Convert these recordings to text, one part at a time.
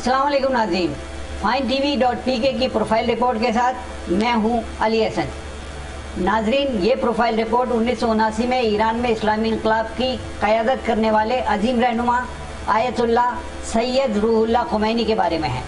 अस्सलाम वालेकुम नाज़रीन, FineTV.pk की प्रोफाइल रिपोर्ट के साथ मैं हूं अली हसन। नाजरीन, ये प्रोफाइल रिपोर्ट 1979 में ईरान में इस्लामी इनकलाब की क़यादत करने वाले अजीम रहनुमा आयतुल्लाह सैयद रूहुल्लाह खुमैनी के बारे में है।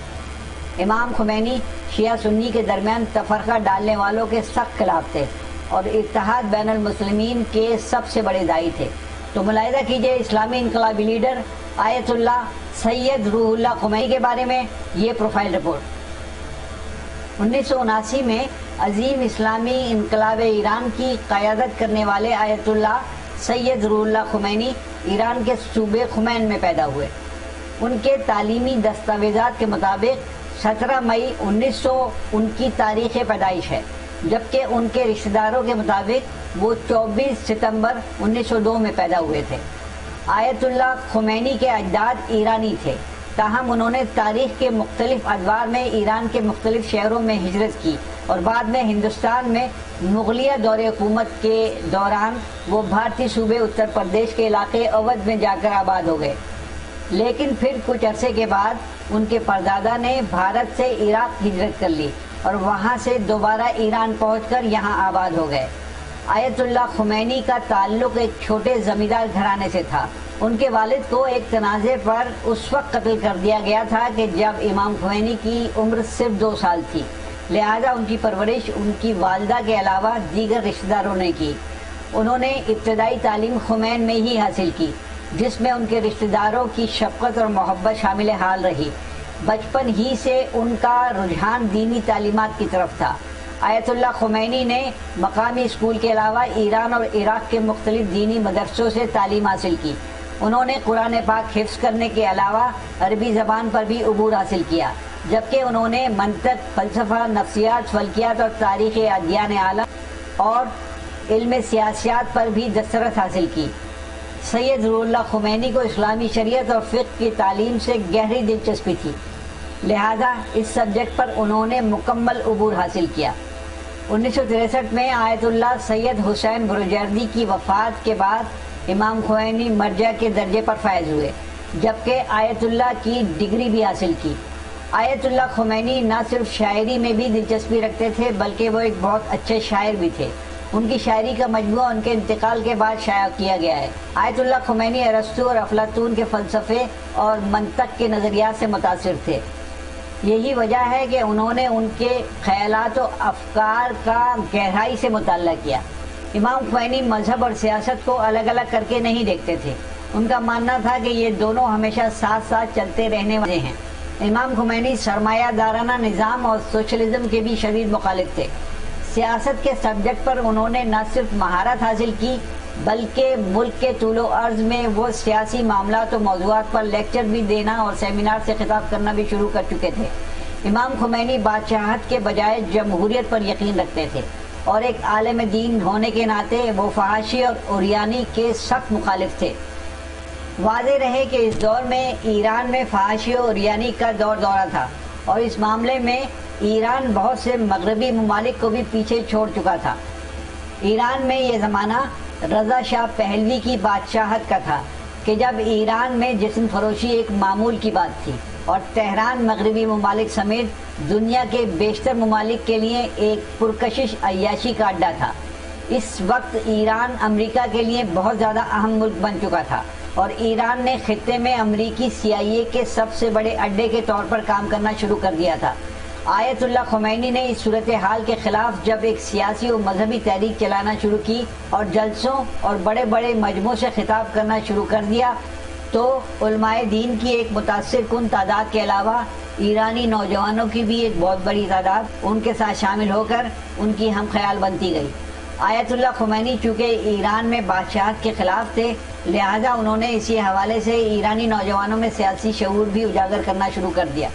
इमाम खुमैनी शिया सुन्नी के दरमियान तफरका डालने वालों के सख्त खिलाफ थे और इत्तेहाद बैनुल मुस्लिमीन के सबसे बड़े दाई थे। तो मुलाहिज़ा कीजिए इस्लामी इनकलाबी लीडर आयतुल्लाह सैयद रूहुल्लाह खुमैनी के बारे में ये प्रोफाइल रिपोर्ट। 1979 में अजीम इस्लामी इनकलाब ईरान की क़यादत करने वाले आयतुल्लाह सैयद रूहुल्लाह खुमैनी ईरान के सूबे खुमैन में पैदा हुए। उनके तालीमी दस्तावेज़ात के मुताबिक 17 मई 1900 उनकी तारीख़ पैदाइश है, जबकि उनके रिश्तेदारों के मुताबिक वो 24 सितंबर 1902 में पैदा हुए थे। आयतुल्लाह खुमैनी के अजदाद ईरानी थे, ताहम उन्होंने तारीख़ के मुख्तलिफ अदवार में ईरान के मुख्तलिफ शहरों में हिजरत की और बाद में हिंदुस्तान में मुग़लिया दौरे हुकूमत के दौरान वो भारतीय सूबे उत्तर प्रदेश के इलाके अवध में जाकर आबाद हो गए। लेकिन फिर कुछ अरसे के बाद उनके परदादा ने भारत से इराक़ हिजरत कर ली और वहाँ से दोबारा ईरान पहुँचकर यहाँ आबाद हो गए। आयतुल्लाह खुमैनी का ताल्लुक़ एक छोटे ज़मींदार घराने से था। उनके वालिद को एक तनाज़े पर उस वक्त कत्ल कर दिया गया था कि जब इमाम खुमैनी की उम्र सिर्फ 2 साल थी, लिहाजा उनकी परवरिश उनकी वालदा के अलावा दीगर रिश्तेदारों ने की। उन्होंने इब्तदाई तालीम खुमैन में ही हासिल की, जिसमें उनके रिश्तेदारों की शफ़क़त और मोहब्बत शामिल हाल रही। बचपन ही से उनका रुझान दीनी तालीमात की तरफ था। आयतुल्लाह खुमैनी ने मकामी स्कूल के अलावा ईरान और इराक़ के मुख्तलिफ दीनी मदरसों से तालीम हासिल की। उन्होंने कुरान पाक हिफ्ज़ करने के अलावा अरबी ज़बान पर भी अबूर हासिल किया, जबकि उन्होंने मंतक, फ़लसफ़ा, नफ्सियात, फ़ल्कियात और तारीख़ अदयान आलम और इल्म सियासियात पर भी दस्तरस हासिल की। सैयद रूहुल्लाह खुमैनी को इस्लामी शरीयत और फ़िक़्ह की तालीम से गहरी दिलचस्पी थी, लिहाजा इस सब्जेक्ट पर उन्होंने मुकम्मल अबूर हासिल किया। 1963 में आयतुल्लाह सैयद हुसैन बुरुजर्दी की वफ़ात के बाद इमाम खुमैनी मर्जा के दर्जे पर फायज हुए, जबकि आयतुल्लाह की डिग्री भी हासिल की। आयतुल्लाह खुमैनी न सिर्फ शायरी में भी दिलचस्पी रखते थे, बल्कि वो एक बहुत अच्छे शायर भी थे। उनकी शायरी का मजमूआ उनके इंतकाल के बाद शाया किया गया है। आयतुल्लाह खुमैनी अरस्तू और अफलातून के फ़लसफ़े और मंतक के नज़रियात से मुतासिर थे। यही वजह है कि उन्होंने उनके ख़यालात और अफ़कार का गहराई से मुताला किया। इमाम खुमैनी मज़हब और सियासत को अलग अलग करके नहीं देखते थे। उनका मानना था कि ये दोनों हमेशा साथ साथ चलते रहने वाले हैं। इमाम खुमैनी सरमायादाराना निज़ाम और सोशलिज़म के भी शदीद मुखालिफ थे। सियासत के सब्जेक्ट पर उन्होंने न सिर्फ महारत हासिल की, बल्कि मुल्क के तूलो अर्ज़ में वो सियासी मामलात और मौज़ूआत पर लेक्चर भी देना और सेमिनार से खिताब करना भी शुरू कर चुके थे। इमाम खुमैनी बादशाहत के बजाय जमहूरियत पर यकीन रखते थे और एक आलिम दीन होने के नाते वो फहाशी और उरियानी के सख्त मुखालिफ थे। वाज़ेह रहे कि इस दौर में ईरान में फहाशी और उरियानी का दौरा था और इस मामले में ईरान बहुत से मगरबी ममालिक को भी पीछे छोड़ चुका था। ईरान में ये ज़माना रज़ा शाह पहलवी की बादशाहत का था कि जब ईरान में जिस्म फरोशी एक मामूल की बात थी और तेहरान मगरबी ममालिक समेत दुनिया के बेशतर ममालिक के लिए एक पुरकशिश अय्याशी का अड्डा था। इस वक्त ईरान अमेरिका के लिए बहुत ज़्यादा अहम मुल्क बन चुका था और ईरान ने खित्ते में अमरीकी CIA के सबसे बड़े अड्डे के तौर पर काम करना शुरू कर दिया था। आयतुल्लाह खुमैनी ने इस सूरत हाल के ख़िलाफ़ जब एक सियासी और मजहबी तहरीक चलाना शुरू की और जलसों और बड़े बड़े मजमों से खिताब करना शुरू कर दिया, तो उलमाए दीन की एक मुतासिर कुन तादाद के अलावा ईरानी नौजवानों की भी एक बहुत बड़ी तादाद उनके साथ शामिल होकर उनकी हम ख्याल बनती गई। आयतुल्लाह खुमैनी चूँकि ईरान में बादशाहत के ख़िलाफ़ थे, लिहाजा उन्होंने इसी हवाले से ईरानी नौजवानों में सियासी शऊर भी उजागर करना शुरू कर दिया,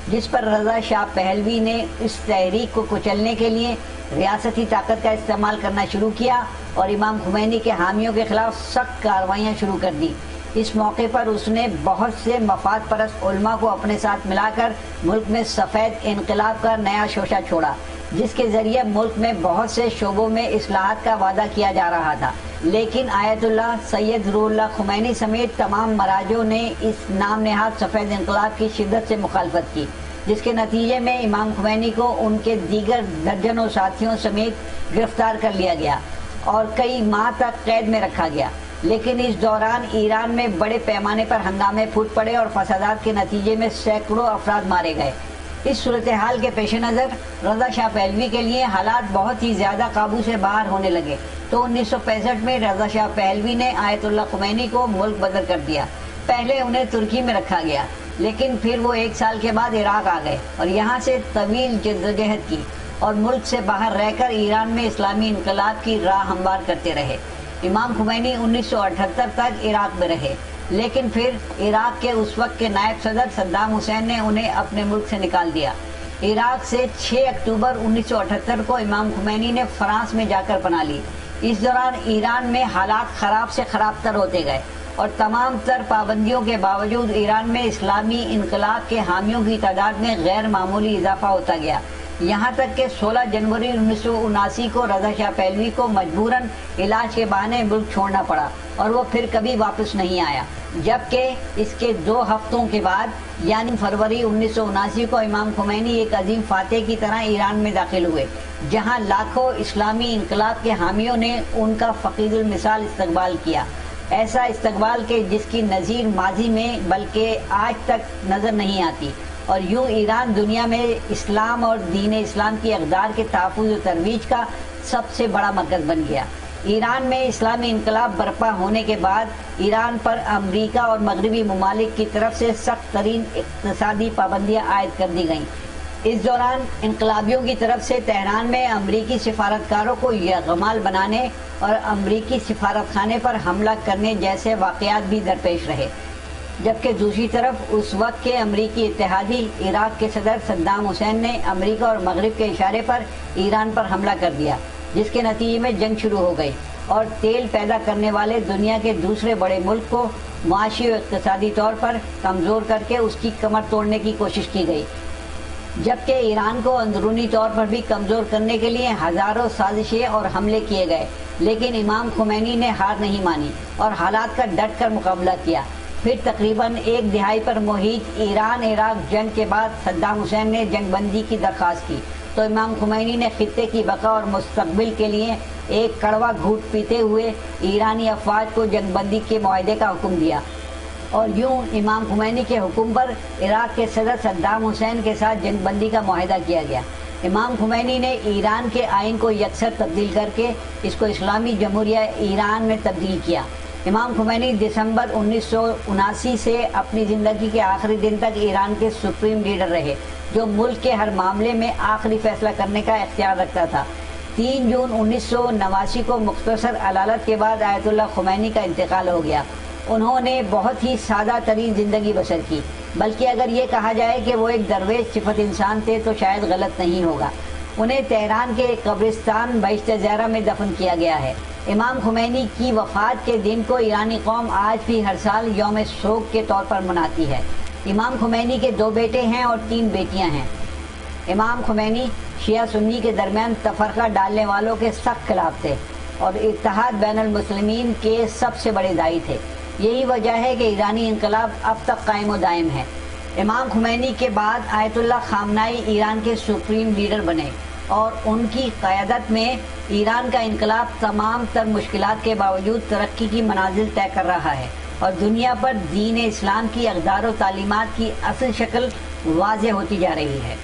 जिस पर रज़ा शाह पहलवी ने इस तहरीक को कुचलने के लिए रियासती ताकत का इस्तेमाल करना शुरू किया और इमाम खुमैनी के हामियों के ख़िलाफ़ सख्त कार्रवाइयाँ शुरू कर दी। इस मौके पर उसने बहुत से मफाद परस्त उलमा को अपने साथ मिलाकर मुल्क में सफ़ेद इनकलाब का नया शोशा छोड़ा, जिसके ज़रिए मुल्क में बहुत से शोबों में इस्लाहात का वादा किया जा रहा था। لیکن آیت اللہ سید روح اللہ خمینی سمیت تمام مراجعوں نے اس نام نہاد سفید انقلاب کی شدت سے مخالفت کی، جس کے نتیجے میں امام خمینی کو ان کے دیگر درجنوں ساتھیوں سمیت گرفتار کر لیا گیا اور کئی ماہ تک قید میں رکھا گیا۔ لیکن اس دوران ایران میں بڑے پیمانے پر ہنگامے پھوٹ پڑے اور فسادات کے نتیجے میں سینکڑوں افراد مارے گئے۔ اس صورتحال کے پیش نظر رضا شاہ پہلوی کے لیے حالات بہت ہی زیادہ قابو سے باہر ہونے لگے تو 1965 میں رضا شاہ پہلوی نے آیت اللہ خمینی کو ملک بدر کر دیا۔ پہلے انہیں ترکی میں رکھا گیا، لیکن پھر وہ 1 سال کے بعد عراق آ گئے اور یہاں سے طویل جدوجہد کی اور ملک سے باہر رہ کر ایران میں اسلامی انقلاب کی راہ ہموار کرتے رہے۔ امام خمینی 1978 تک عراق میں رہے، لیکن پھر عراق کے اس وقت کے نائب صدر صدام حسین نے انہیں اپنے ملک سے نکال دیا۔ عراق سے 6 اکتوبر 1978 کو امام خمینی نے فرانس میں جا کر پناہ لی۔ اس دوران ایران میں حالات خراب سے خراب تر ہوتے گئے اور تمام تر پابندیوں کے باوجود ایران میں اسلامی انقلاب کے حامیوں کی تعداد میں غیر معمولی اضافہ ہوتا گیا، یہاں تک کہ 16 جنوری 1979 کو رضا شاہ پہلوی کو مجبوراً علاج کے بہانے ملک چھوڑنا پڑا اور وہ پھر کبھی واپس نہیں آیا، جبکہ اس کے 2 ہفتوں کے بعد یعنی فروری 1979 کو امام خمینی ایک عظیم فاتح کی طرح ایران میں داخل ہوئے، جہاں لاکھوں اسلامی انقلاب کے حامیوں نے ان کا فقید المثال استقبال کیا، ایسا استقبال کہ جس کی نظیر ماضی میں بلکہ آج تک نظر نہیں آتی، اور یوں ایران دنیا میں اسلام اور دین اسلام کی اقدار کے تحفظ و ترویج کا سب سے بڑا مرکز بن گیا۔ ایران میں اسلامی انقلاب برپا ہونے کے بعد ایران پر امریکہ اور مغربی ممالک کی طرف سے سخت ترین اقتصادی پابندیاں عائد کر دی گئیں۔ اس دوران انقلابیوں کی طرف سے تہران میں امریکی سفارتکاروں کو یرغمال بنانے اور امریکی سفارت خانے پر حملہ کرنے جیسے واقعات بھی درپیش رہے، جبکہ دوسری طرف اس وقت کے امریکی اتحادی عراق کے صدر صدام حسین نے امریکہ اور مغرب کے اشارے پر ایران پر حملہ کر دیا، جس کے نتیجے میں جنگ شروع ہو گئی اور تیل پیدا کرنے والے دنیا کے دوسرے بڑے ملک کو معاشی و اقتصادی طور پر کمزور کر کے اس کی کمر توڑنے کی کوشش کی گئی، جبکہ ایران کو اندرونی طور پر بھی کمزور کرنے کے لیے ہزاروں سازشیں اور حملے کیے گئے، لیکن امام خمینی نے ہار نہیں مانی اور حالات کا ڈٹ کر مقابلہ کیا۔ پھر تقریباً 1 دہائی پر محیط ایران عراق جنگ کے بعد صدام حسین نے جنگ بندی کی درخواست کی تو امام خمینی نے خطے کی بقا اور مستقبل کے لیے ایک کڑوا گھونٹ پیتے ہوئے ایرانی افواج کو جنگ بندی کے معاہدے کا حکم دیا، اور یوں امام خمینی کے حکم پر عراق کے صدر صدام حسین کے ساتھ جنگ بندی کا معاہدہ کیا گیا۔ امام خمینی نے ایران کے آئین کو یکسر تبدیل کر کے اس کو اسلامی جمہوریہ ایران میں تبدیل کیا۔ امام خمینی دسمبر 1979 سے اپنی زندگی کے آخری دن تک ایران کے سپریم لیڈر رہے، جو ملک کے ہر معاملے میں آخری فیصلہ کرنے کا اختیار رکھتا تھا۔ 3 جون 1989 کو مختصر علالت کے بعد آیت اللہ خمینی کا انتقال ہو گیا۔ انہوں نے بہت ہی سادہ ترین زندگی بسر کی، بلکہ اگر یہ کہا جائے کہ وہ ایک درویش صفت انسان تھے تو شاید غلط نہیں ہوگا۔ انہیں تہران کے قبرستان بہشت زہرا میں دفن کیا گیا ہے۔ امام خمینی کی وفات کے دن کو ایرانی قوم آج بھی ہر سال یوم سوگ کے طور پر مناتی ہے۔ امام خمینی کے 2 بیٹے ہیں اور 3 بیٹیاں ہیں۔ امام خمینی شیعہ سنی کے درمیان تفرقہ ڈالنے والوں کے سخت خلاف تھے اور اتحاد بین المسلمین کے سب سے بڑے داعی تھے۔ یہی وجہ ہے کہ ایرانی انقلاب اب تک قائم و دائم ہے۔ امام خمینی کے بعد آیت اللہ خامنائی ایران کے سپریم لیڈر بنے اور ان کی قیادت میں ایران کا انقلاب تمام تر مشکلات کے باوجود ترقی کی منازل طے کر رہا ہے اور دنیا پر دین اسلام کی اقدار و تعلیمات کی اصل شکل واضح ہوتی جا رہی ہے۔